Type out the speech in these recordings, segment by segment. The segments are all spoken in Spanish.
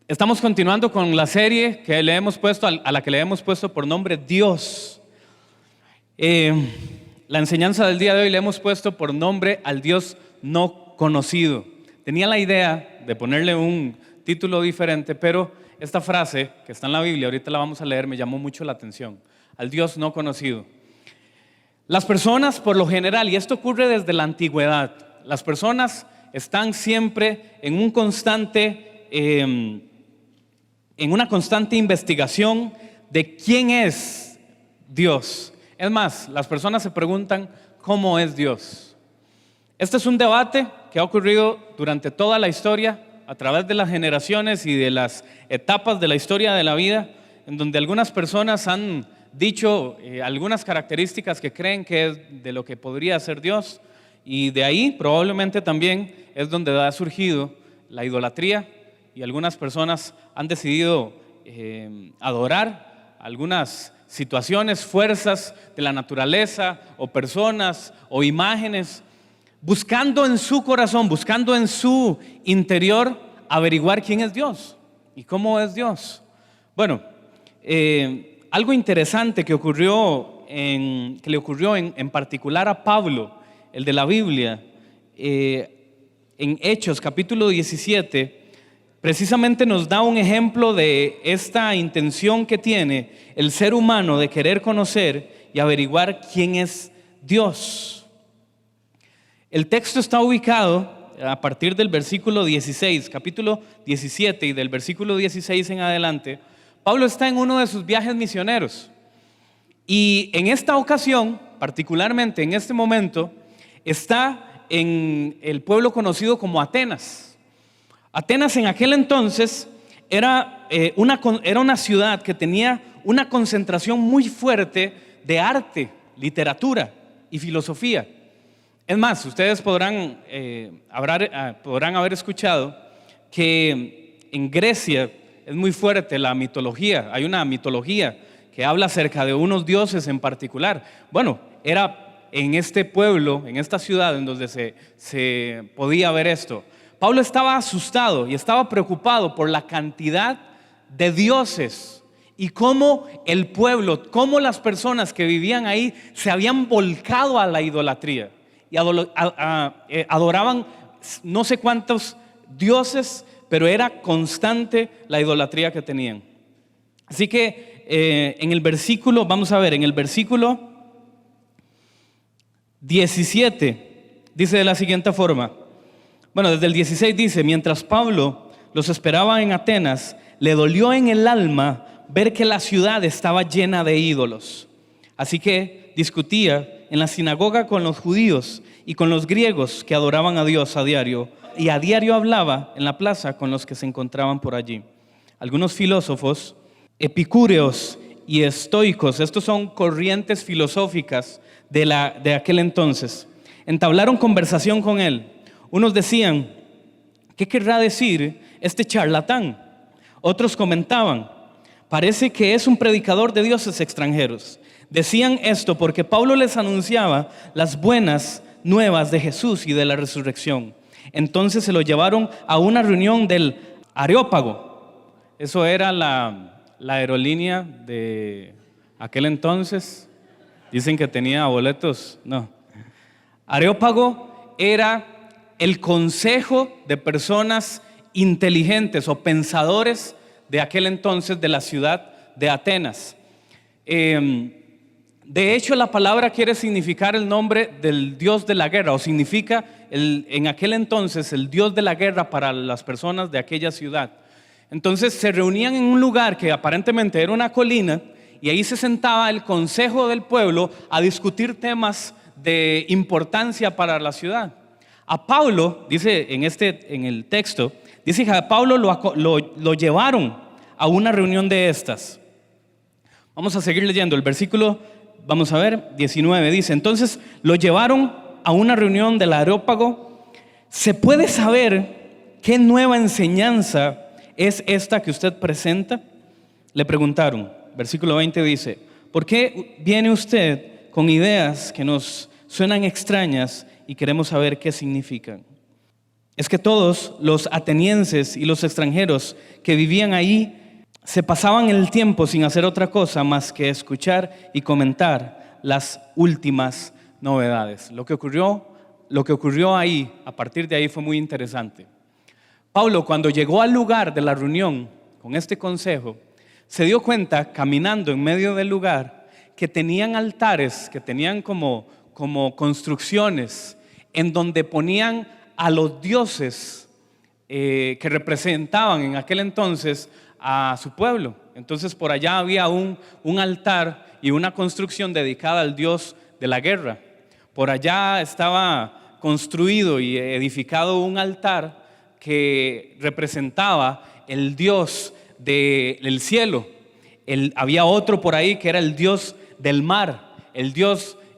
Estamos continuando con la serie que le hemos puesto, a la que le hemos puesto por nombre Dios. La enseñanza del día de hoy le hemos puesto por nombre al Dios no conocido. Tenía la idea de ponerle un título diferente, pero esta frase que está en la Biblia, ahorita la vamos a leer, me llamó mucho la atención. Al Dios no conocido. Las personas, por lo general, y esto ocurre desde la antigüedad, las personas están siempre en una constante investigación de quién es Dios. Es más, las personas se preguntan cómo es Dios. Este es un debate que ha ocurrido durante toda la historia, a través de las generaciones y de las etapas de la historia de la vida, en donde algunas personas han dicho algunas características que creen que es de lo que podría ser Dios, y de ahí probablemente también es donde ha surgido la idolatría, y algunas personas han decidido adorar algunas situaciones, fuerzas de la naturaleza o personas o imágenes, buscando en su corazón, buscando en su interior averiguar quién es Dios y cómo es Dios. Bueno, algo interesante que le ocurrió en particular a Pablo, el de la Biblia, en Hechos capítulo 17, precisamente nos da un ejemplo de esta intención que tiene el ser humano de querer conocer y averiguar quién es Dios. El texto está ubicado a partir del versículo 16, capítulo 17, y del versículo 16 en adelante. Pablo está en uno de sus viajes misioneros, y en esta ocasión, particularmente en este momento, está en el pueblo conocido como Atenas. Atenas en aquel entonces era una ciudad que tenía una concentración muy fuerte de arte, literatura y filosofía. Es más, ustedes podrán haber escuchado que en Grecia es muy fuerte la mitología. Hay una mitología que habla acerca de unos dioses en particular. Bueno, era en este pueblo, en esta ciudad en donde se podía ver esto. Pablo estaba asustado y estaba preocupado por la cantidad de dioses y cómo el pueblo, cómo las personas que vivían ahí se habían volcado a la idolatría y adoraban no sé cuántos dioses, pero era constante la idolatría que tenían. Así que en el versículo 17 dice de la siguiente forma. Bueno, desde el 16 dice: mientras Pablo los esperaba en Atenas, le dolió en el alma ver que la ciudad estaba llena de ídolos. Así que discutía en la sinagoga con los judíos y con los griegos que adoraban a Dios a diario, y a diario hablaba en la plaza con los que se encontraban por allí. Algunos filósofos, epicúreos y estoicos, estos son corrientes filosóficas de aquel entonces, entablaron conversación con él. Unos decían: ¿qué querrá decir este charlatán? Otros comentaban: parece que es un predicador de dioses extranjeros. Decían esto porque Pablo les anunciaba las buenas nuevas de Jesús y de la resurrección. Entonces se lo llevaron a una reunión del Areópago. Eso era la aerolínea de aquel entonces. Dicen que tenía boletos. No. Areópago era el consejo de personas inteligentes o pensadores de aquel entonces de la ciudad de Atenas. De hecho, la palabra quiere significar el nombre del dios de la guerra, o significa en aquel entonces el dios de la guerra para las personas de aquella ciudad. Entonces se reunían en un lugar que aparentemente era una colina, y ahí se sentaba el consejo del pueblo a discutir temas de importancia para la ciudad. A Pablo, dice en el texto, dice que a Pablo lo llevaron a una reunión de estas. Vamos a seguir leyendo el versículo, 19 dice: entonces lo llevaron a una reunión del Areópago. ¿Se puede saber qué nueva enseñanza es esta que usted presenta? Le preguntaron. Versículo 20 dice: ¿por qué viene usted con ideas que nos suenan extrañas y queremos saber qué significan? es que todos los atenienses y los extranjeros que vivían ahí se pasaban el tiempo sin hacer otra cosa más que escuchar y comentar las últimas novedades. Lo que ocurrió ahí, a partir de ahí, fue muy interesante. Pablo, cuando llegó al lugar de la reunión con este consejo, se dio cuenta, caminando en medio del lugar, que tenían altares, que tenían como construcciones en donde ponían a los dioses que representaban en aquel entonces a su pueblo. Entonces por allá había un altar y una construcción dedicada al dios de la guerra. Por allá estaba construido y edificado un altar que representaba el dios del cielo. Había otro por ahí que era el dios del mar,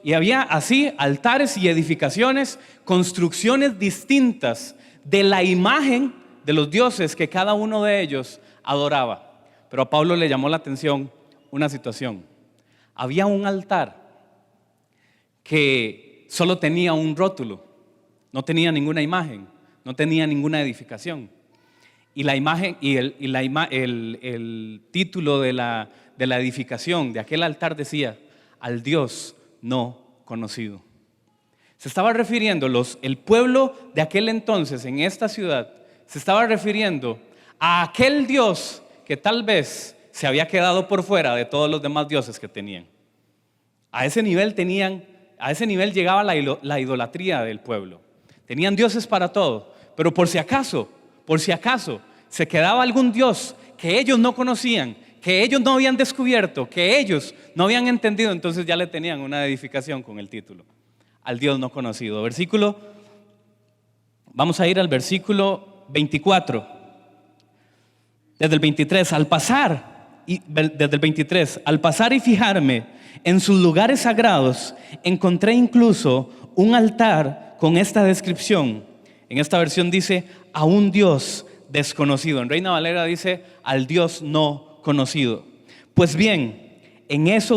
y había así altares y edificaciones, construcciones distintas de la imagen de los dioses que cada uno de ellos adoraba. Pero a Pablo le llamó la atención una situación. Había un altar que solo tenía un rótulo, no tenía ninguna imagen, no tenía ninguna edificación. Y la imagen y el título de la edificación de aquel altar decía: al Dios no conocido. Se estaba refiriendo, el pueblo de aquel entonces en esta ciudad, se estaba refiriendo a aquel Dios que tal vez se había quedado por fuera de todos los demás dioses que tenían. A ese nivel llegaba la idolatría del pueblo. Tenían dioses para todo, pero por si acaso se quedaba algún dios que ellos no conocían, que ellos no habían descubierto, que ellos no habían entendido, entonces ya le tenían una edificación con el título: al Dios no conocido. Vamos a ir al versículo 24. Desde el 23, al pasar y fijarme en sus lugares sagrados, encontré incluso un altar con esta descripción. En esta versión dice: a un Dios desconocido. En Reina Valera dice: al Dios no conocido. Pues bien, en eso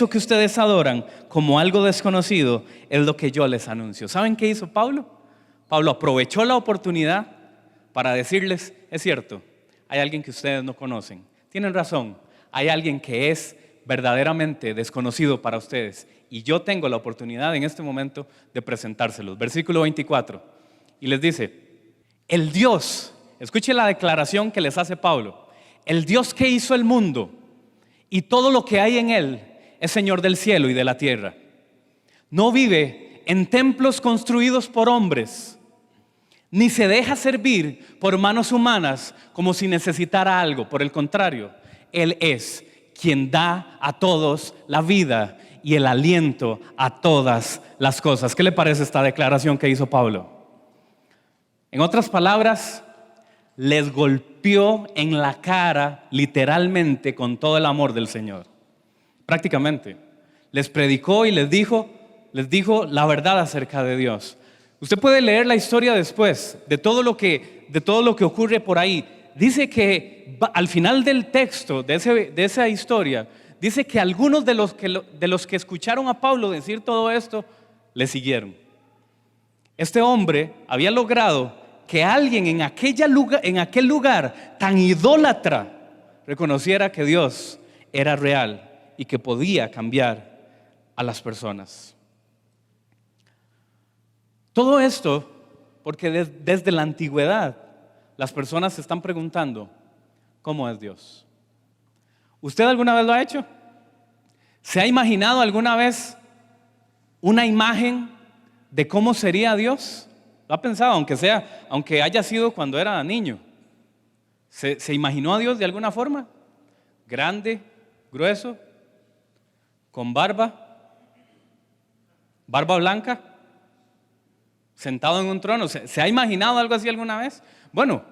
que ustedes adoran como algo desconocido, es lo que yo les anuncio. ¿Saben qué hizo Pablo? Pablo aprovechó la oportunidad para decirles: es cierto, hay alguien que ustedes no conocen. Tienen razón, hay alguien que es verdaderamente desconocido para ustedes, y yo tengo la oportunidad en este momento de presentárselos. Versículo 24, y les dice: el Dios, escuche la declaración que les hace Pablo, el Dios que hizo el mundo y todo lo que hay en él es Señor del cielo y de la tierra. No vive en templos construidos por hombres, ni se deja servir por manos humanas como si necesitara algo. Por el contrario, Él es quien da a todos la vida y el aliento a todas las cosas. ¿Qué le parece esta declaración que hizo Pablo? En otras palabras, les golpeó en la cara literalmente con todo el amor del Señor. Prácticamente les predicó y les dijo la verdad acerca de Dios. Usted puede leer la historia después de todo lo que ocurre por ahí. Dice que al final del texto de esa historia, dice que algunos de los que escucharon a Pablo decir todo esto le siguieron. Este hombre había logrado que alguien en aquel lugar tan idólatra reconociera que Dios era real y que podía cambiar a las personas. Todo esto porque desde la antigüedad las personas se están preguntando: ¿cómo es Dios? ¿Usted alguna vez lo ha hecho? ¿Se ha imaginado alguna vez una imagen de cómo sería Dios? ¿Lo ha pensado? Aunque haya sido cuando era niño. ¿Se imaginó a Dios de alguna forma? Grande, grueso, con barba blanca, sentado en un trono. ¿Se ha imaginado algo así alguna vez? Bueno,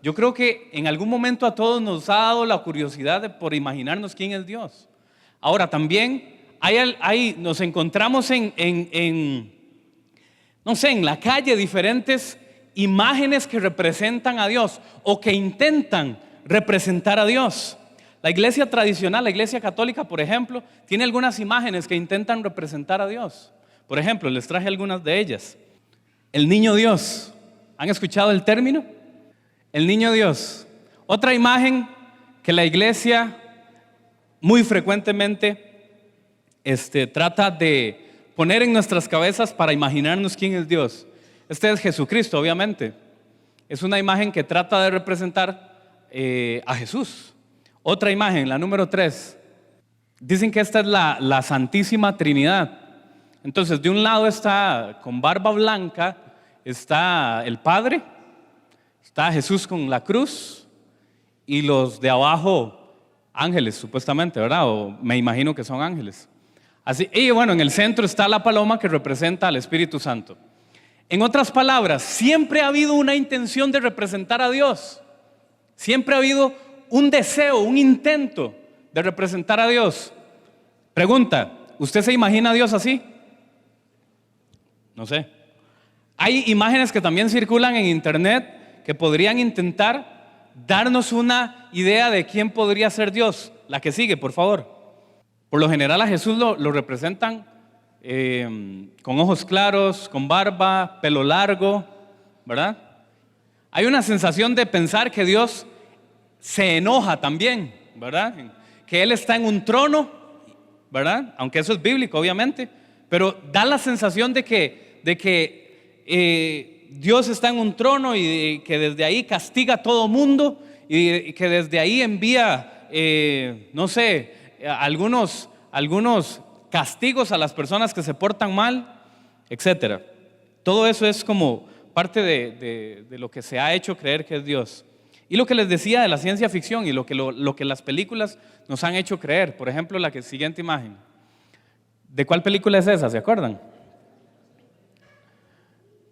yo creo que en algún momento a todos nos ha dado la curiosidad por imaginarnos quién es Dios. Ahora también nos encontramos en la calle diferentes imágenes que representan a Dios o que intentan representar a Dios. La iglesia tradicional, la iglesia católica, por ejemplo, tiene algunas imágenes que intentan representar a Dios. Por ejemplo, les traje algunas de ellas. El niño Dios, ¿Han escuchado el término? El niño Dios. Otra imagen que la iglesia muy frecuentemente trata de poner en nuestras cabezas para imaginarnos quién es Dios. Este es Jesucristo, obviamente. Es una imagen que trata de representar a Jesús. Otra imagen, la número 3. Dicen que esta es la Santísima Trinidad. Entonces, de un lado está con barba blanca, está el Padre, está Jesús con la cruz y los de abajo, ángeles supuestamente, ¿verdad? O me imagino que son ángeles. Así, y bueno, en el centro está la paloma que representa al Espíritu Santo. En otras palabras, siempre ha habido una intención de representar a Dios. Siempre ha habido un deseo, un intento de representar a Dios. Pregunta, ¿usted se imagina a Dios así? No sé. Hay imágenes que también circulan en internet que podrían intentar darnos una idea de quién podría ser Dios. La que sigue, por favor. Por lo general a Jesús lo representan con ojos claros, con barba, pelo largo, ¿verdad? Hay una sensación de pensar que Dios se enoja también, ¿verdad? Que Él está en un trono, ¿verdad? Aunque eso es bíblico, obviamente, pero da la sensación de que Dios está en un trono y que desde ahí castiga a todo mundo y que desde ahí envía, no sé, algunos castigos a las personas que se portan mal, etcétera. Todo eso es como parte de lo que se ha hecho creer que es Dios. Y lo que les decía de la ciencia ficción y lo que las películas nos han hecho creer. Por ejemplo, la siguiente imagen. ¿De cuál película es esa? ¿Se acuerdan?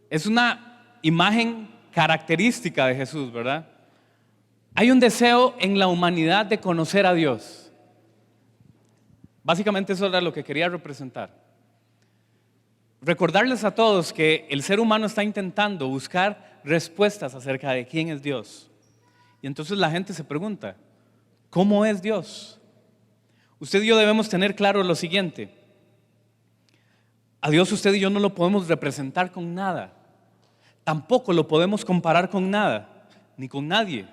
Es una imagen característica de Jesús, ¿verdad? Hay un deseo en la humanidad de conocer a Dios. Básicamente eso era lo que quería representar. Recordarles a todos que el ser humano está intentando buscar respuestas acerca de quién es Dios. Y entonces la gente se pregunta, ¿cómo es Dios? Usted y yo debemos tener claro lo siguiente. A Dios usted y yo no lo podemos representar con nada. Tampoco lo podemos comparar con nada, ni con nadie.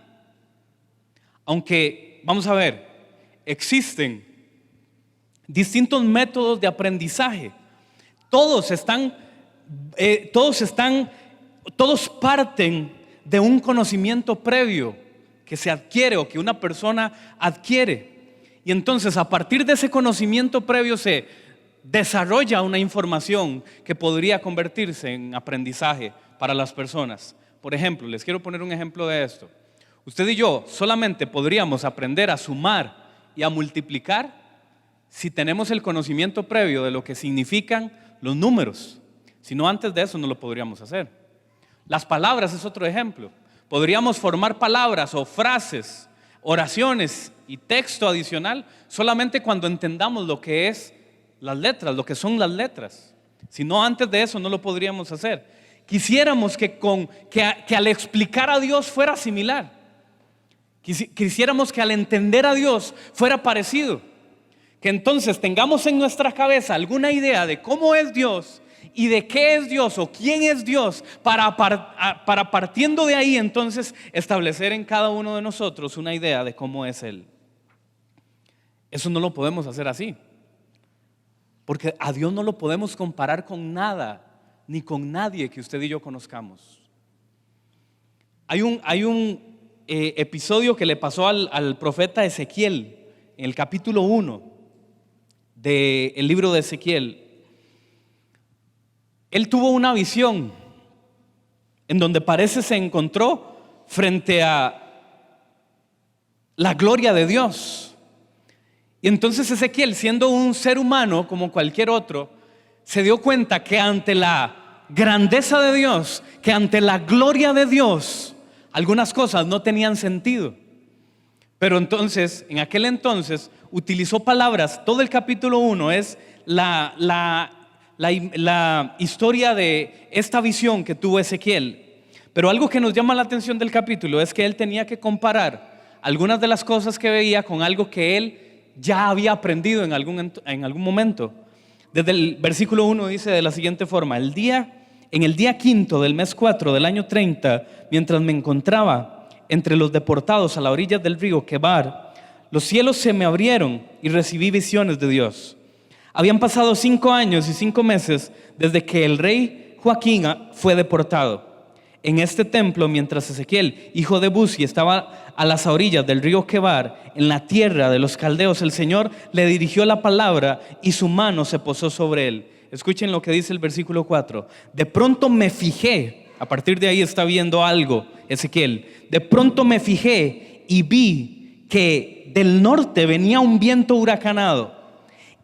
Aunque, vamos a ver, existen distintos métodos de aprendizaje. Todos parten de un conocimiento previo que se adquiere o que una persona adquiere. Y entonces a partir de ese conocimiento previo se desarrolla una información que podría convertirse en aprendizaje para las personas. Por ejemplo, les quiero poner un ejemplo de esto. Usted y yo solamente podríamos aprender a sumar y a multiplicar si tenemos el conocimiento previo de lo que significan los números. Si no, antes de eso no lo podríamos hacer. Las palabras es otro ejemplo. Podríamos formar palabras o frases, oraciones y texto adicional solamente cuando entendamos lo que es las letras, lo que son las letras. Si no, antes de eso no lo podríamos hacer. Quisiéramos que al explicar a Dios fuera similar. Quisiéramos que al entender a Dios fuera parecido. Que entonces tengamos en nuestra cabeza alguna idea de cómo es Dios y de qué es Dios o quién es Dios para partiendo de ahí entonces establecer en cada uno de nosotros una idea de cómo es Él. Eso no lo podemos hacer así, porque a Dios no lo podemos comparar con nada ni con nadie que usted y yo conozcamos. Hay un episodio que le pasó al profeta Ezequiel en el capítulo 1 del libro de Ezequiel. Él tuvo una visión en donde parece se encontró frente a la gloria de Dios. Y entonces Ezequiel, siendo un ser humano como cualquier otro, se dio cuenta que ante la grandeza de Dios, que ante la gloria de Dios, algunas cosas no tenían sentido. Pero entonces, en aquel entonces, utilizó palabras. Todo el capítulo 1 es la historia de esta visión que tuvo Ezequiel. Pero algo que nos llama la atención del capítulo es que él tenía que comparar algunas de las cosas que veía con algo que él ya había aprendido en algún momento. Desde el versículo 1 dice de la siguiente forma: el día En el día quinto del mes 4 del año 30, mientras me encontraba entre los deportados a la orilla del río Quebar, los cielos se me abrieron y recibí visiones de Dios. Habían pasado 5 años y 5 meses desde que el rey Joaquín fue deportado. En este templo, mientras Ezequiel, hijo de Buzi, estaba a las orillas del río Quebar, en la tierra de los caldeos, el Señor le dirigió la palabra y su mano se posó sobre él. Escuchen lo que dice el versículo 4. De pronto me fijé, a partir de ahí está viendo algo Ezequiel. De pronto me fijé y vi que del norte venía un viento huracanado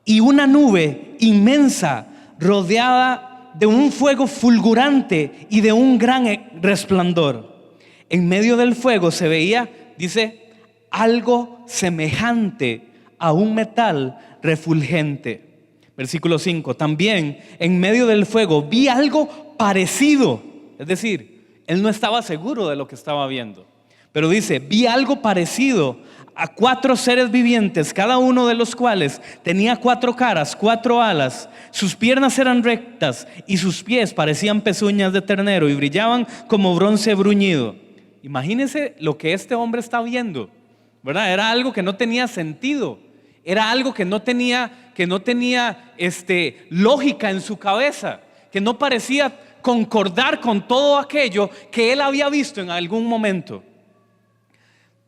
y una nube inmensa rodeada de un fuego fulgurante y de un gran resplandor. En medio del fuego se veía, dice, algo semejante a un metal refulgente. Versículo 5, también en medio del fuego vi algo parecido, es decir, él no estaba seguro de lo que estaba viendo, pero dice, vi algo parecido a 4 seres vivientes, cada uno de los cuales tenía 4 caras, 4 alas, sus piernas eran rectas y sus pies parecían pezuñas de ternero y brillaban como bronce bruñido. Imagínense lo que este hombre está viendo, ¿verdad? Era algo que no tenía sentido, era algo que no tenía lógica en su cabeza, que no parecía concordar con todo aquello que él había visto en algún momento.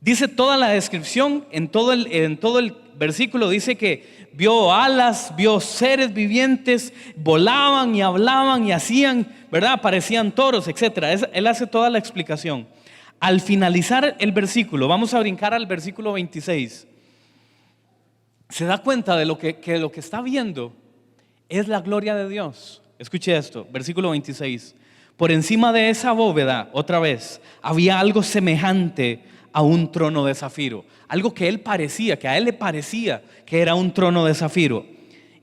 Dice toda la descripción, en todo el versículo dice que vio alas, vio seres vivientes, volaban y hablaban y hacían, ¿verdad? Parecían toros, etc. Él hace toda la explicación. Al finalizar el versículo, vamos a brincar al versículo 26. Se da cuenta de lo que está viendo es la gloria de Dios. Escuche esto, versículo 26. Por encima de esa bóveda, otra vez, había algo semejante a un trono de zafiro. Algo que a él le parecía que era un trono de zafiro.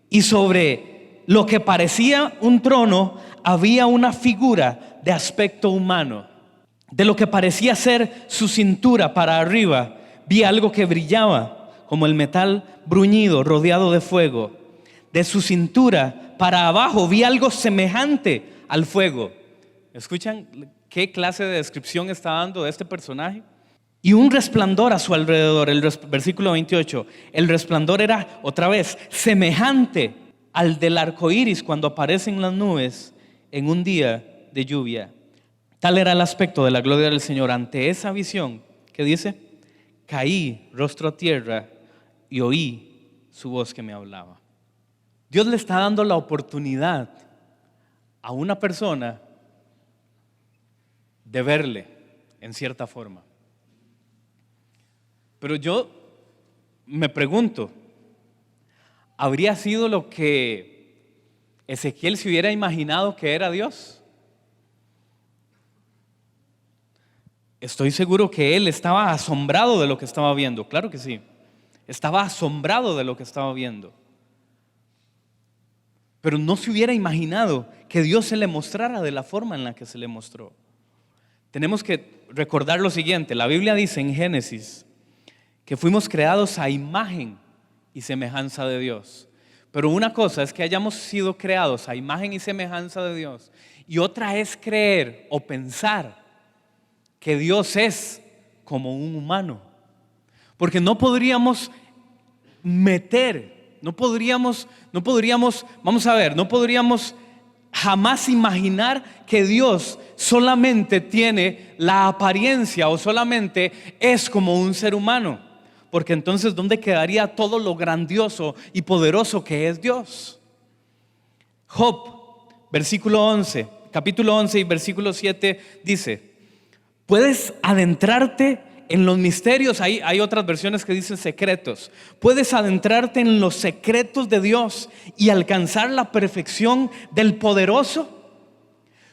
Y sobre lo que parecía un trono había una figura de aspecto humano. De lo que parecía ser su cintura para arriba, vi algo que brillaba como el metal bruñido rodeado de fuego. De su cintura para abajo vi algo semejante al fuego. ¿Escuchan qué clase de descripción está dando de este personaje? Y un resplandor a su alrededor, el versículo 28. El resplandor era, otra vez, semejante al del arco iris cuando aparecen las nubes en un día de lluvia. Tal era el aspecto de la gloria del Señor. Ante esa visión, ¿qué dice? Caí rostro a tierra y oí su voz que me hablaba. Dios le está dando la oportunidad a una persona de verle en cierta forma. Pero yo me pregunto, ¿habría sido lo que Ezequiel se hubiera imaginado que era Dios? Estoy seguro que él estaba asombrado de lo que estaba viendo, claro que sí. Estaba asombrado de lo que estaba viendo. Pero no se hubiera imaginado que Dios se le mostrara de la forma en la que se le mostró. Tenemos que recordar lo siguiente, la Biblia dice en Génesis que fuimos creados a imagen y semejanza de Dios. Pero una cosa es que hayamos sido creados a imagen y semejanza de Dios, y otra es creer o pensar que Dios es como un humano. Porque no podríamos no podríamos jamás imaginar que Dios solamente tiene la apariencia o solamente es como un ser humano. Porque entonces, ¿dónde quedaría todo lo grandioso y poderoso que es Dios? Job, capítulo 11 y versículo 7 dice: puedes adentrarte en los misterios, hay otras versiones que dicen secretos. Puedes adentrarte en los secretos de Dios y alcanzar la perfección del poderoso.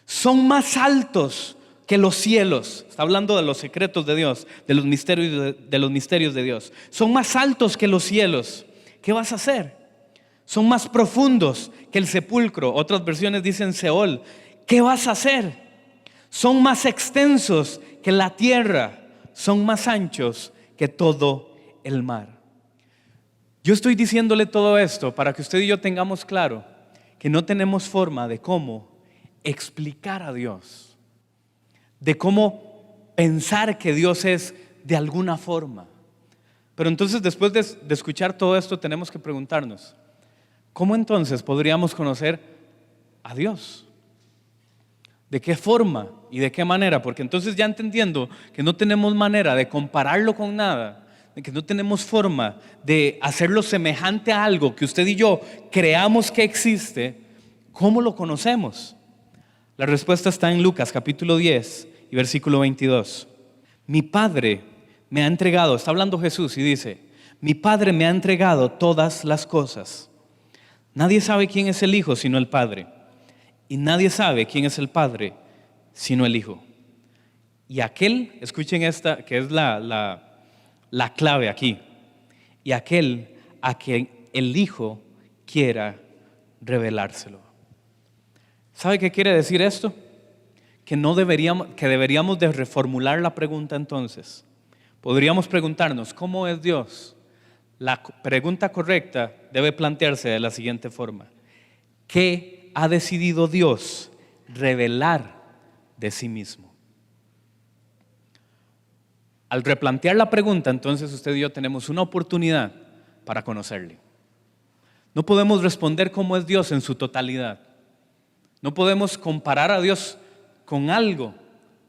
Son más altos que los cielos. Está hablando de los secretos de Dios, de los misterios de Dios. Son más altos que los cielos. ¿Qué vas a hacer? Son más profundos que el sepulcro. Otras versiones dicen Seol. ¿Qué vas a hacer? Son más extensos que la tierra. Son más anchos que todo el mar. Yo estoy diciéndole todo esto para que usted y yo tengamos claro que no tenemos forma de cómo explicar a Dios, de cómo pensar que Dios es de alguna forma. Pero entonces, después de escuchar todo esto, tenemos que preguntarnos, ¿cómo entonces podríamos conocer a Dios? ¿De qué forma y de qué manera? Porque entonces, ya entendiendo que no tenemos manera de compararlo con nada, de que no tenemos forma de hacerlo semejante a algo que usted y yo creamos que existe, ¿cómo lo conocemos? La respuesta está en Lucas capítulo 10 y versículo 22. Mi Padre me ha entregado, está hablando Jesús y dice, mi Padre me ha entregado todas las cosas. Nadie sabe quién es el Hijo sino el Padre, y nadie sabe quién es el Padre sino el Hijo. Y aquel, escuchen esta que es la clave aquí, y aquel a quien el Hijo quiera revelárselo. ¿Sabe qué quiere decir esto? Que deberíamos de reformular la pregunta entonces. Podríamos preguntarnos, ¿cómo es Dios? La pregunta correcta debe plantearse de la siguiente forma: ¿qué ha decidido Dios revelar de sí mismo? Al replantear la pregunta, entonces usted y yo tenemos una oportunidad para conocerle. No podemos responder cómo es Dios en su totalidad. No podemos comparar a Dios con algo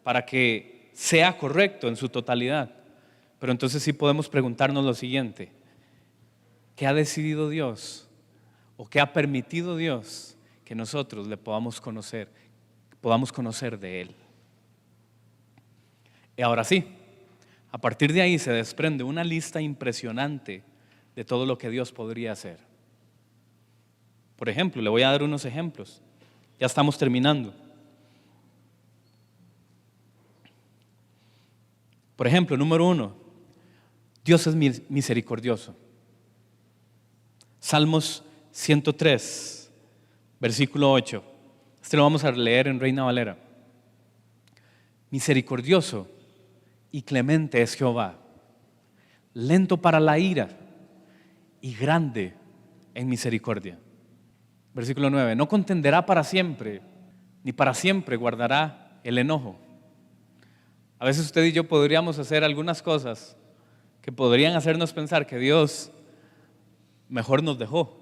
para que sea correcto en su totalidad. Pero entonces sí podemos preguntarnos lo siguiente: ¿qué ha decidido Dios o qué ha permitido Dios que nosotros le podamos conocer de Él? Y ahora sí, a partir de ahí se desprende una lista impresionante de todo lo que Dios podría hacer. Por ejemplo, le voy a dar unos ejemplos. Ya estamos terminando. Por ejemplo, número 1, Dios es misericordioso. Salmos 103, versículo 8. Este lo vamos a leer en Reina Valera. Misericordioso y clemente es Jehová, lento para la ira y grande en misericordia. Versículo 9, no contenderá para siempre, ni para siempre guardará el enojo. A veces usted y yo podríamos hacer algunas cosas que podrían hacernos pensar que Dios mejor nos dejó,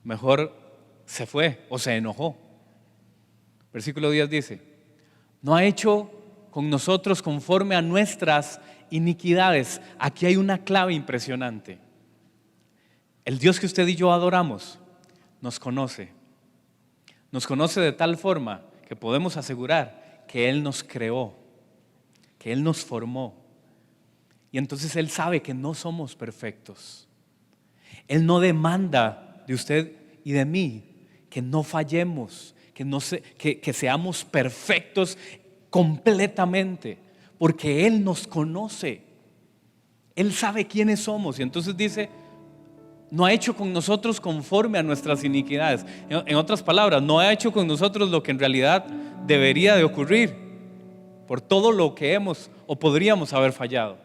mejor se fue o se enojó. Versículo 10 dice, no ha hecho con nosotros conforme a nuestras iniquidades. Aquí hay una clave impresionante. El Dios que usted y yo adoramos nos conoce de tal forma que podemos asegurar que Él nos creó, que Él nos formó. Y entonces Él sabe que no somos perfectos. Él no demanda de usted y de mí que no fallemos, que seamos perfectos completamente, porque Él nos conoce. Él sabe quiénes somos. Y entonces dice, no ha hecho con nosotros conforme a nuestras iniquidades. En otras palabras, no ha hecho con nosotros lo que en realidad debería de ocurrir por todo lo que hemos o podríamos haber fallado.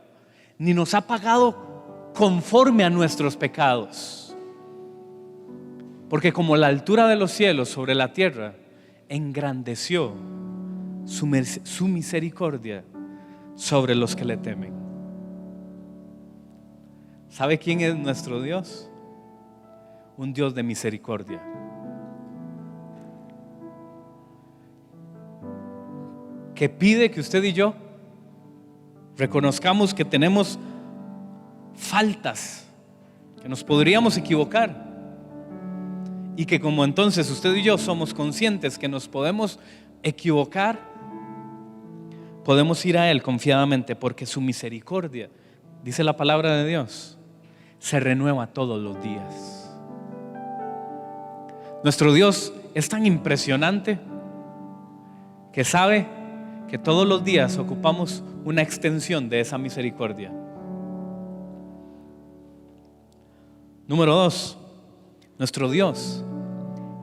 Ni nos ha pagado conforme a nuestros pecados. Porque como la altura de los cielos sobre la tierra, engrandeció su misericordia sobre los que le temen. ¿Sabe quién es nuestro Dios? Un Dios de misericordia. Que pide que usted y yo reconozcamos que tenemos faltas, que nos podríamos equivocar, y que como entonces usted y yo somos conscientes que nos podemos equivocar, podemos ir a Él confiadamente, porque su misericordia, dice la palabra de Dios, se renueva todos los días. Nuestro Dios es tan impresionante que sabe que todos los días ocupamos una extensión de esa misericordia. Número 2, nuestro Dios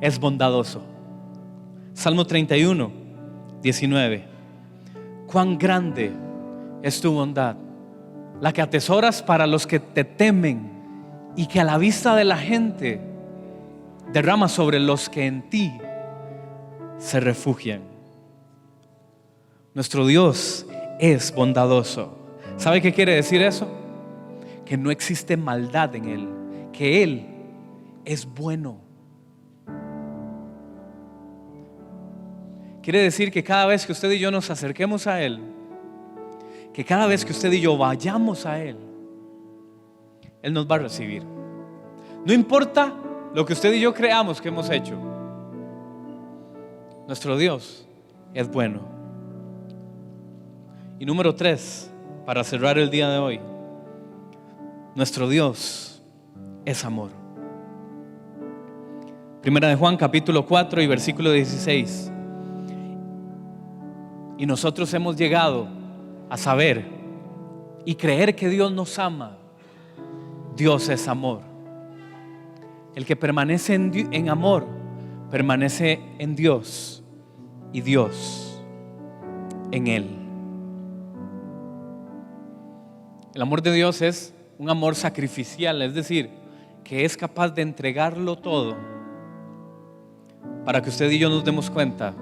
es bondadoso. Salmo 31, 19. Cuán grande es tu bondad, la que atesoras para los que te temen y que a la vista de la gente derrama sobre los que en ti se refugian. Nuestro Dios es bondadoso. ¿Sabe qué quiere decir eso? Que no existe maldad en Él, que Él es bueno. Quiere decir que cada vez que usted y yo nos acerquemos a Él, que cada vez que usted y yo vayamos a Él, Él nos va a recibir. No importa lo que usted y yo creamos que hemos hecho, nuestro Dios es bueno. Y número 3, para cerrar el día de hoy, nuestro Dios es amor. Primera de Juan capítulo 4 y versículo 16. Y nosotros hemos llegado a saber y creer que Dios nos ama. Dios es amor. El que permanece en amor permanece en Dios y Dios en Él. El amor de Dios es un amor sacrificial, es decir, que es capaz de entregarlo todo para que usted y yo nos demos cuenta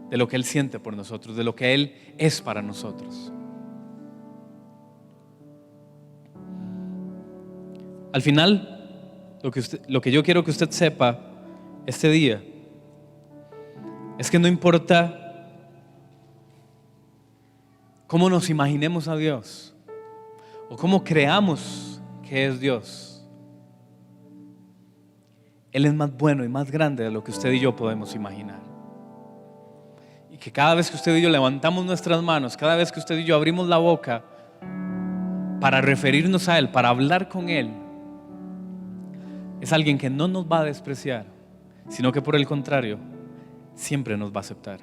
de lo que Él siente por nosotros, de lo que Él es para nosotros. Al final, lo que yo quiero que usted sepa este día es que no importa cómo nos imaginemos a Dios o cómo creamos que es Dios, Él es más bueno y más grande de lo que usted y yo podemos imaginar. Y que cada vez que usted y yo levantamos nuestras manos, cada vez que usted y yo abrimos la boca para referirnos a Él, para hablar con Él, es alguien que no nos va a despreciar, sino que por el contrario, siempre nos va a aceptar.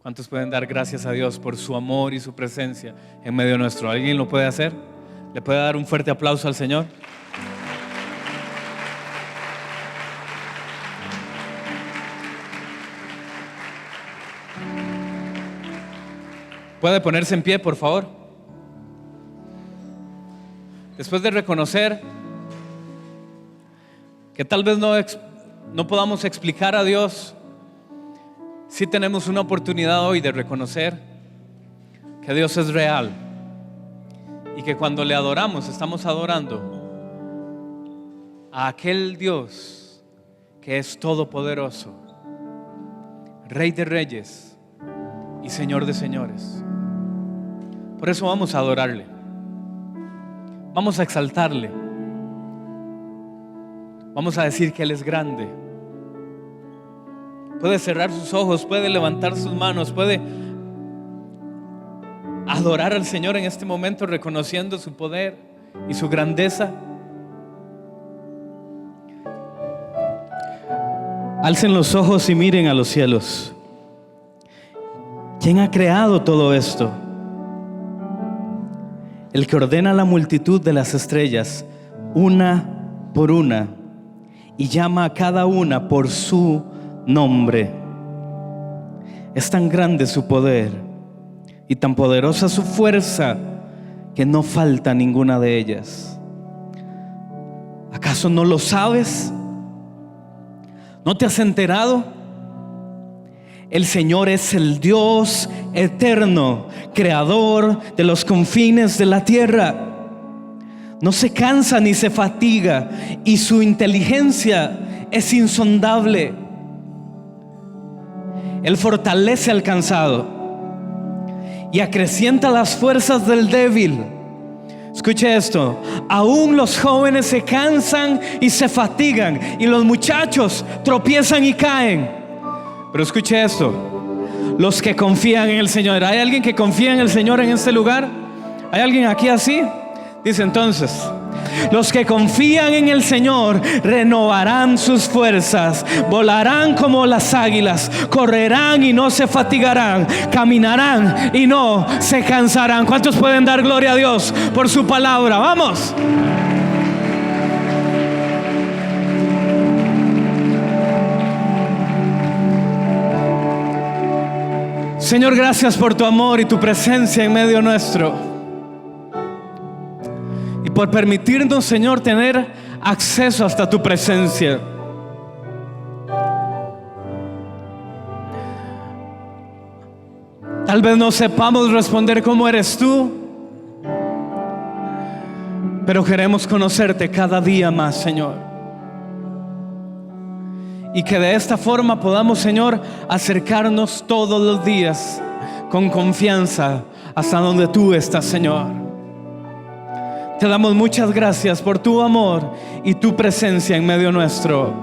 ¿Cuántos pueden dar gracias a Dios por su amor y su presencia en medio nuestro? ¿Alguien lo puede hacer? ¿Le puede dar un fuerte aplauso al Señor? ¿Puede ponerse en pie, por favor? Después de reconocer que tal vez no podamos explicar a Dios, sí tenemos una oportunidad hoy de reconocer que Dios es real y que cuando le adoramos estamos adorando a aquel Dios que es todopoderoso, Rey de reyes y Señor de señores. Por eso vamos a adorarle, vamos a exaltarle, vamos a decir que Él es grande. Puede cerrar sus ojos, puede levantar sus manos, puede adorar al Señor en este momento, reconociendo su poder y su grandeza. Alcen los ojos y miren a los cielos. ¿Quién ha creado todo esto? El que ordena la multitud de las estrellas, una por una, y llama a cada una por su nombre. Es tan grande su poder y tan poderosa su fuerza que no falta ninguna de ellas. ¿Acaso no lo sabes? ¿No te has enterado? El Señor es el Dios eterno, creador de los confines de la tierra. No se cansa ni se fatiga, y su inteligencia es insondable. Él fortalece al cansado y acrecienta las fuerzas del débil. Escuche esto: aún los jóvenes se cansan y se fatigan, y los muchachos tropiezan y caen. Pero escuche esto: los que confían en el Señor. ¿Hay alguien que confía en el Señor en este lugar? ¿Hay alguien aquí así? Dice entonces: los que confían en el Señor renovarán sus fuerzas, volarán como las águilas, correrán y no se fatigarán, caminarán y no se cansarán. ¿Cuántos pueden dar gloria a Dios por su palabra? ¡Vamos! Señor, gracias por tu amor y tu presencia en medio nuestro, y por permitirnos, Señor, tener acceso hasta tu presencia. Tal vez no sepamos responder cómo eres tú, pero queremos conocerte cada día más, Señor. Y que de esta forma podamos, Señor, acercarnos todos los días con confianza hasta donde tú estás, Señor. Te damos muchas gracias por tu amor y tu presencia en medio nuestro.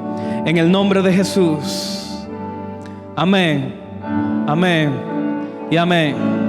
En el nombre de Jesús. Amén. Amén. Y amén.